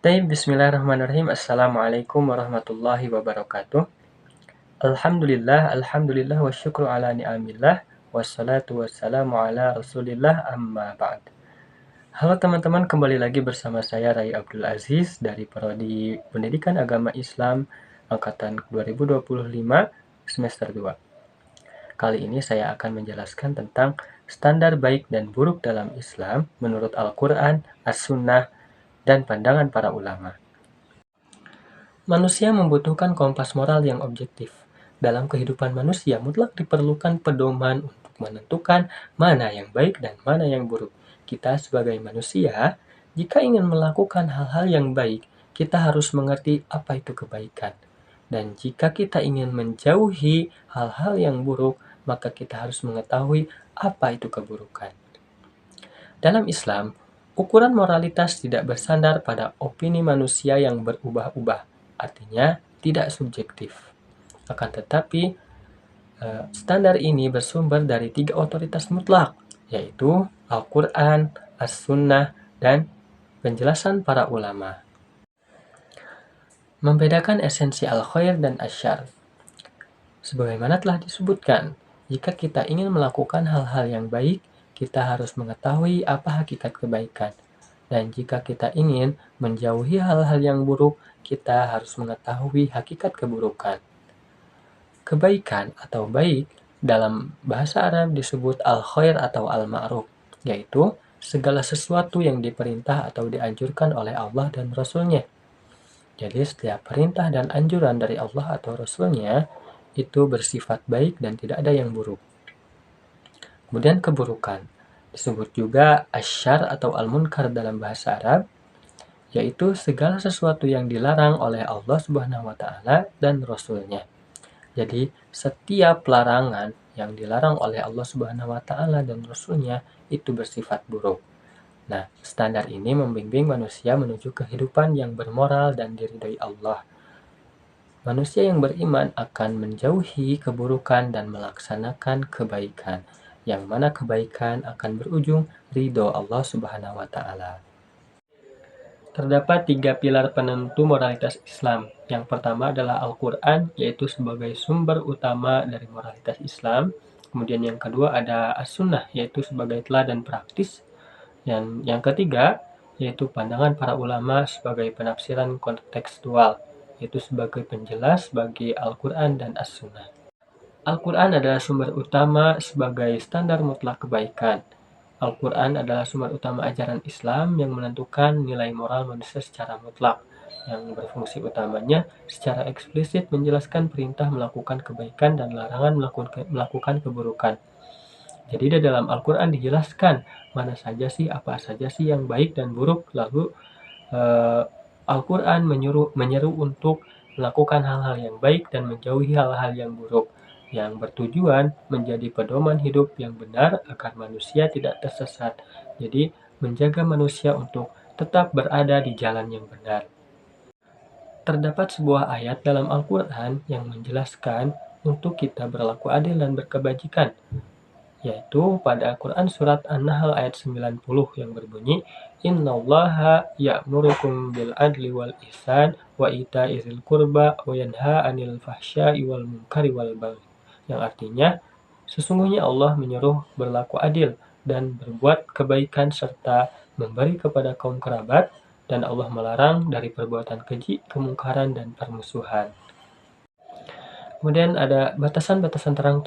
Bismillahirrahmanirrahim. Assalamualaikum warahmatullahi wabarakatuh. Alhamdulillah wa syukru ala ni'amillah, wassalatu wassalamu ala rasulillah amma ba'd. Halo teman-teman, kembali lagi bersama saya Rai Abdul Aziz dari Prodi Pendidikan Agama Islam Angkatan 2025 semester 2. Kali ini saya akan menjelaskan tentang standar baik dan buruk dalam Islam menurut Al-Quran, As-Sunnah, dan pandangan para ulama. Manusia membutuhkan kompas moral yang objektif. Dalam kehidupan manusia, mutlak diperlukan pedoman untuk menentukan mana yang baik dan mana yang buruk. Kita sebagai manusia, jika ingin melakukan hal-hal yang baik, kita harus mengerti apa itu kebaikan. Dan jika kita ingin menjauhi hal-hal yang buruk, maka kita harus mengetahui apa itu keburukan. Dalam Islam, ukuran moralitas tidak bersandar pada opini manusia yang berubah-ubah. Artinya tidak subjektif. Akan tetapi, standar ini bersumber dari 3 otoritas mutlak, yaitu Al-Quran, As-Sunnah, dan penjelasan para ulama. Membedakan esensi al-khair dan asyar. Sebagaimana telah disebutkan, jika kita ingin melakukan hal-hal yang baik, kita harus mengetahui apa hakikat kebaikan. Dan jika kita ingin menjauhi hal-hal yang buruk, kita harus mengetahui hakikat keburukan. Kebaikan atau baik dalam bahasa Arab disebut al-khair atau al-ma'ruf, yaitu segala sesuatu yang diperintah atau dianjurkan oleh Allah dan Rasul-Nya. Jadi setiap perintah dan anjuran dari Allah atau Rasul-Nya itu bersifat baik dan tidak ada yang buruk. Kemudian keburukan disebut juga asyar atau al-munkar dalam bahasa Arab, yaitu segala sesuatu yang dilarang oleh Allah Subhanahu wa taala dan Rasul-Nya. Jadi, setiap larangan yang dilarang oleh Allah Subhanahu wa taala dan Rasul-Nya itu bersifat buruk. Nah, standar ini membimbing manusia menuju kehidupan yang bermoral dan diridhoi Allah. Manusia yang beriman akan menjauhi keburukan dan melaksanakan kebaikan, yang mana kebaikan akan berujung ridho Allah Subhanahu wa taala. Terdapat 3 pilar penentu moralitas Islam. Yang pertama adalah Al-Quran, yaitu sebagai sumber utama dari moralitas Islam. Kemudian yang kedua ada As-Sunnah, yaitu sebagai teladan praktis. Yang ketiga, yaitu pandangan para ulama sebagai penafsiran kontekstual, yaitu sebagai penjelas bagi Al-Quran dan As-Sunnah. Al-Quran adalah sumber utama sebagai standar mutlak kebaikan. Al-Quran adalah sumber utama ajaran Islam yang menentukan nilai moral manusia secara mutlak, yang berfungsi utamanya secara eksplisit menjelaskan perintah melakukan kebaikan dan larangan melakukan keburukan. Jadi di dalam Al-Quran dijelaskan mana saja sih, apa saja sih yang baik dan buruk, lalu Al-Quran menyeru untuk melakukan hal-hal yang baik dan menjauhi hal-hal yang buruk, yang bertujuan menjadi pedoman hidup yang benar agar manusia tidak tersesat. Jadi, menjaga manusia untuk tetap berada di jalan yang benar. Terdapat sebuah ayat dalam Al-Quran yang menjelaskan untuk kita berlaku adil dan berkebajikan, yaitu pada Al-Quran surat An-Nahl ayat 90 yang berbunyi, Innallaha ya'murukum bil adli wal ihsan wa ita'i dzil qurba wa yanha 'anil fahsya'i wal munkari wal baghi. Yang artinya, sesungguhnya Allah menyuruh berlaku adil dan berbuat kebaikan serta memberi kepada kaum kerabat, dan Allah melarang dari perbuatan keji, kemungkaran, dan permusuhan. Kemudian ada batasan-batasan terang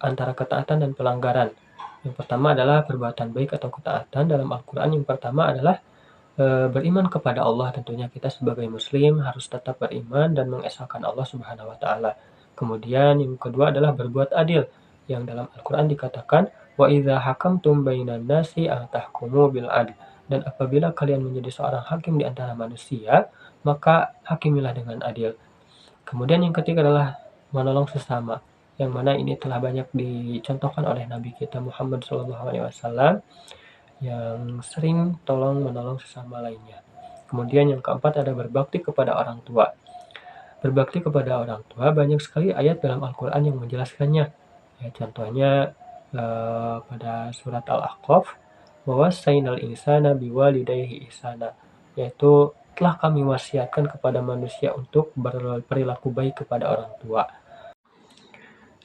antara ketaatan dan pelanggaran. Yang pertama adalah perbuatan baik atau ketaatan dalam Al-Quran. Yang pertama adalah beriman kepada Allah. Tentunya kita sebagai muslim harus tetap beriman dan mengesahkan Allah Subhanahu wa taala. Kemudian yang kedua adalah berbuat adil, yang dalam Al-Quran dikatakan wa idza hakamtum bainan nasi an tahkumu bil adl. Dan apabila kalian menjadi seorang hakim di antara manusia, maka hakimilah dengan adil. Kemudian yang ketiga adalah menolong sesama, yang mana ini telah banyak dicontohkan oleh Nabi kita Muhammad SAW yang sering tolong menolong sesama lainnya. Kemudian yang keempat ada berbakti kepada orang tua. Berbakti kepada orang tua banyak sekali ayat dalam Al-Quran yang menjelaskannya. Ya, contohnya pada surat Al-Ahqaf, wawasainal insana biwalidayhi ihsana, yaitu telah kami wasiatkan kepada manusia untuk berperilaku baik kepada orang tua.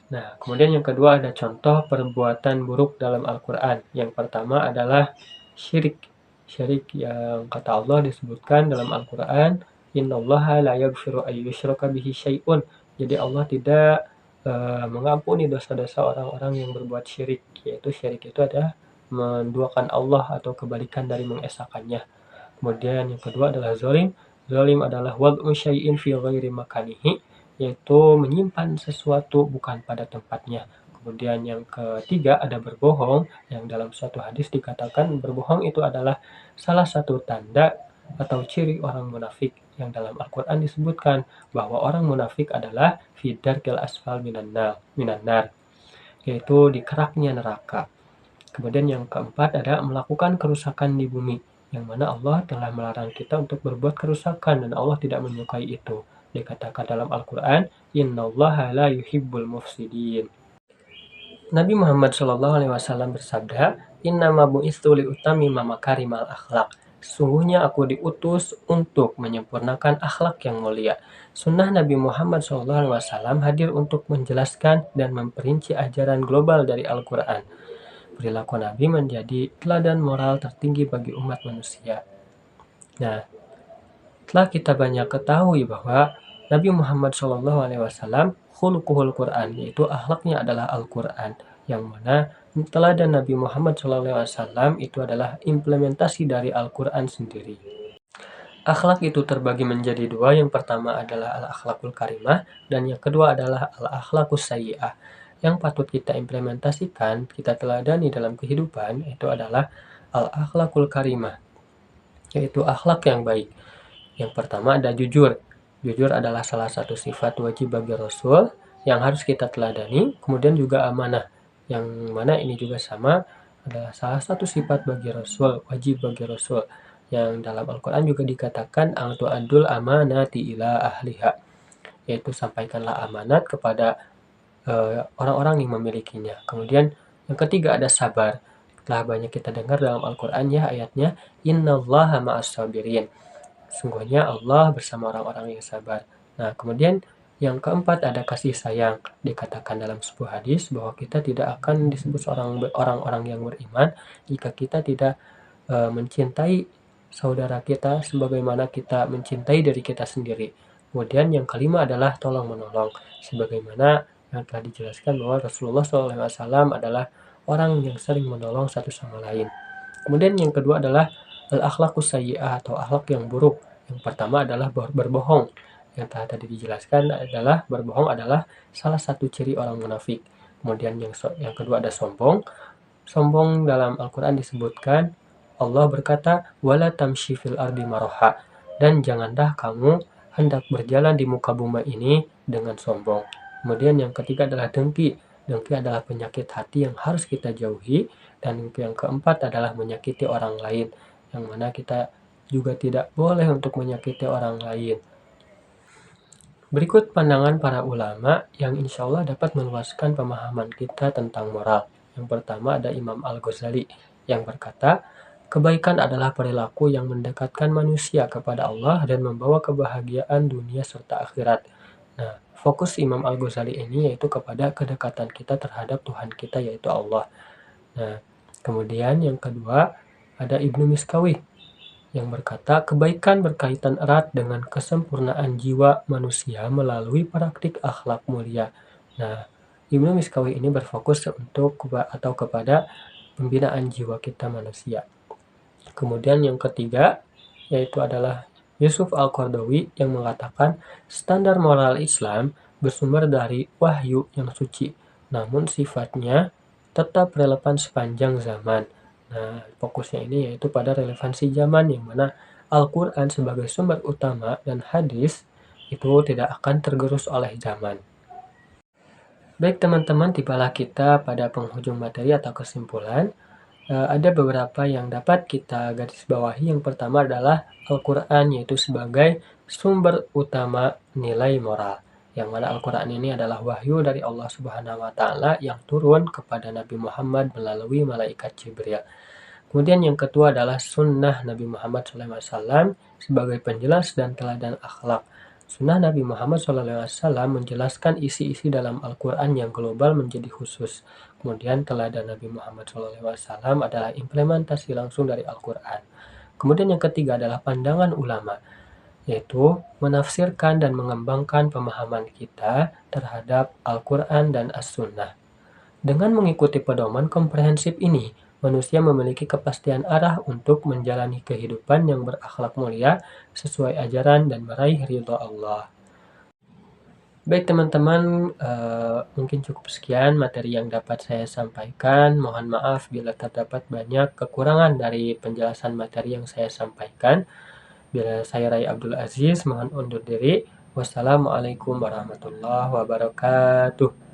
Nah, kemudian yang kedua ada contoh perbuatan buruk dalam Al-Quran. Yang pertama adalah syirik. Syirik yang kata Allah disebutkan dalam Al-Quran, Innallaha la yaghfiru ay yushraka bihi syai'un. Jadi Allah tidak mengampuni dosa-dosa orang-orang yang berbuat syirik. Yaitu syirik itu adalah menduakan Allah atau kebalikan dari mengesakannya. Kemudian yang kedua adalah zalim. Zalim adalah wad'u syai'in fi ghairi makanihi, yaitu menyimpan sesuatu bukan pada tempatnya. Kemudian yang ketiga ada berbohong, yang dalam suatu hadis dikatakan berbohong itu adalah salah satu tanda atau ciri orang munafik, yang dalam Al-Quran disebutkan bahwa orang munafik adalah fidarkil asfal minan nar, yaitu di keraknya neraka. Kemudian yang keempat ada melakukan kerusakan di bumi, yang mana Allah telah melarang kita untuk berbuat kerusakan dan Allah tidak menyukai itu. Dikatakan dalam Al-Quran, Innallaha la yuhibbul mufsidin. Nabi Muhammad SAW bersabda, Innama bu'istu liutamima makarimal akhlak. Sesungguhnya aku diutus untuk menyempurnakan akhlak yang mulia. Sunnah Nabi Muhammad SAW hadir untuk menjelaskan dan memperinci ajaran global dari Al-Quran. Perilaku Nabi menjadi teladan moral tertinggi bagi umat manusia. Nah, telah kita banyak ketahui bahwa Nabi Muhammad SAW khuluquhul Quran, yaitu akhlaknya adalah Al-Quran, yang mana teladan Nabi Muhammad SAW itu adalah implementasi dari Al-Quran sendiri. Akhlak itu terbagi menjadi dua, yang pertama adalah al-akhlakul karimah, dan yang kedua adalah al-akhlakus sayyi'ah. Yang patut kita implementasikan, kita teladani dalam kehidupan, itu adalah al-akhlakul karimah, yaitu akhlak yang baik. Yang pertama ada jujur. Jujur adalah salah satu sifat wajib bagi Rasul yang harus kita teladani. Kemudian juga amanah, yang mana ini juga sama adalah salah satu sifat bagi Rasul, wajib bagi Rasul, yang dalam Al-Quran juga dikatakan al-tu'addul amanati ila ahliha, yaitu sampaikanlah amanat kepada orang-orang yang memilikinya. Kemudian yang ketiga ada sabar. Telah banyak kita dengar dalam Al-Quran ya ayatnya, Innallaha ma'as sabirin. Sungguhnya Allah bersama orang-orang yang sabar. Nah, kemudian yang keempat ada kasih sayang. Dikatakan dalam sebuah hadis bahwa kita tidak akan disebut orang-orang yang beriman jika kita tidak mencintai saudara kita sebagaimana kita mencintai diri kita sendiri. Kemudian yang kelima adalah tolong menolong. Sebagaimana yang telah dijelaskan bahwa Rasulullah SAW adalah orang yang sering menolong satu sama lain. Kemudian yang kedua adalah al-akhlakus sayyi'ah atau akhlak yang buruk. Yang pertama adalah berbohong. Yang tadi dijelaskan adalah berbohong adalah salah satu ciri orang munafik. Kemudian yang kedua ada sombong. Sombong dalam Al-Quran disebutkan Allah berkata, wala tamshi fil ardi maraha, dan janganlah kamu hendak berjalan di muka bumi ini dengan sombong. Kemudian yang ketiga adalah dengki. Dengki adalah penyakit hati yang harus kita jauhi. Dan yang keempat adalah menyakiti orang lain, yang mana kita juga tidak boleh untuk menyakiti orang lain. Berikut pandangan para ulama yang insya Allah dapat meluaskan pemahaman kita tentang moral. Yang pertama ada Imam Al-Ghazali yang berkata, kebaikan adalah perilaku yang mendekatkan manusia kepada Allah dan membawa kebahagiaan dunia serta akhirat. Nah, fokus Imam Al-Ghazali ini yaitu kepada kedekatan kita terhadap Tuhan kita yaitu Allah. Nah, kemudian yang kedua ada Ibnu Miskawih yang berkata kebaikan berkaitan erat dengan kesempurnaan jiwa manusia melalui praktik akhlak mulia. Nah, Ibnu Miskawih ini berfokus kepada pembinaan jiwa kita manusia. Kemudian yang ketiga yaitu adalah Yusuf Al-Qaradawi yang mengatakan standar moral Islam bersumber dari wahyu yang suci, namun sifatnya tetap relevan sepanjang zaman. Nah, fokusnya ini yaitu pada relevansi zaman, yang mana Al-Quran sebagai sumber utama dan hadis itu tidak akan tergerus oleh zaman. Baik teman-teman, tibalah kita pada penghujung materi atau kesimpulan. Ada beberapa yang dapat kita garis bawahi. Yang pertama adalah Al-Quran yaitu sebagai sumber utama nilai moral, yang mana Al-Quran ini adalah wahyu dari Allah Subhanahu wa Ta'ala yang turun kepada Nabi Muhammad melalui malaikat Jibril. Kemudian yang kedua adalah sunnah Nabi Muhammad SAW sebagai penjelas dan teladan akhlak. Sunnah Nabi Muhammad SAW menjelaskan isi-isi dalam Al-Quran yang global menjadi khusus. Kemudian teladan Nabi Muhammad SAW adalah implementasi langsung dari Al-Quran. Kemudian yang ketiga adalah pandangan ulama, yaitu menafsirkan dan mengembangkan pemahaman kita terhadap Al-Quran dan As-Sunnah. Dengan mengikuti pedoman komprehensif ini, manusia memiliki kepastian arah untuk menjalani kehidupan yang berakhlak mulia sesuai ajaran dan meraih ridha Allah. Baik teman-teman, mungkin cukup sekian materi yang dapat saya sampaikan. Mohon maaf bila terdapat banyak kekurangan dari penjelasan materi yang saya sampaikan. Bila saya Rai Abdul Aziz, mohon undur diri. Wassalamualaikum warahmatullahi wabarakatuh.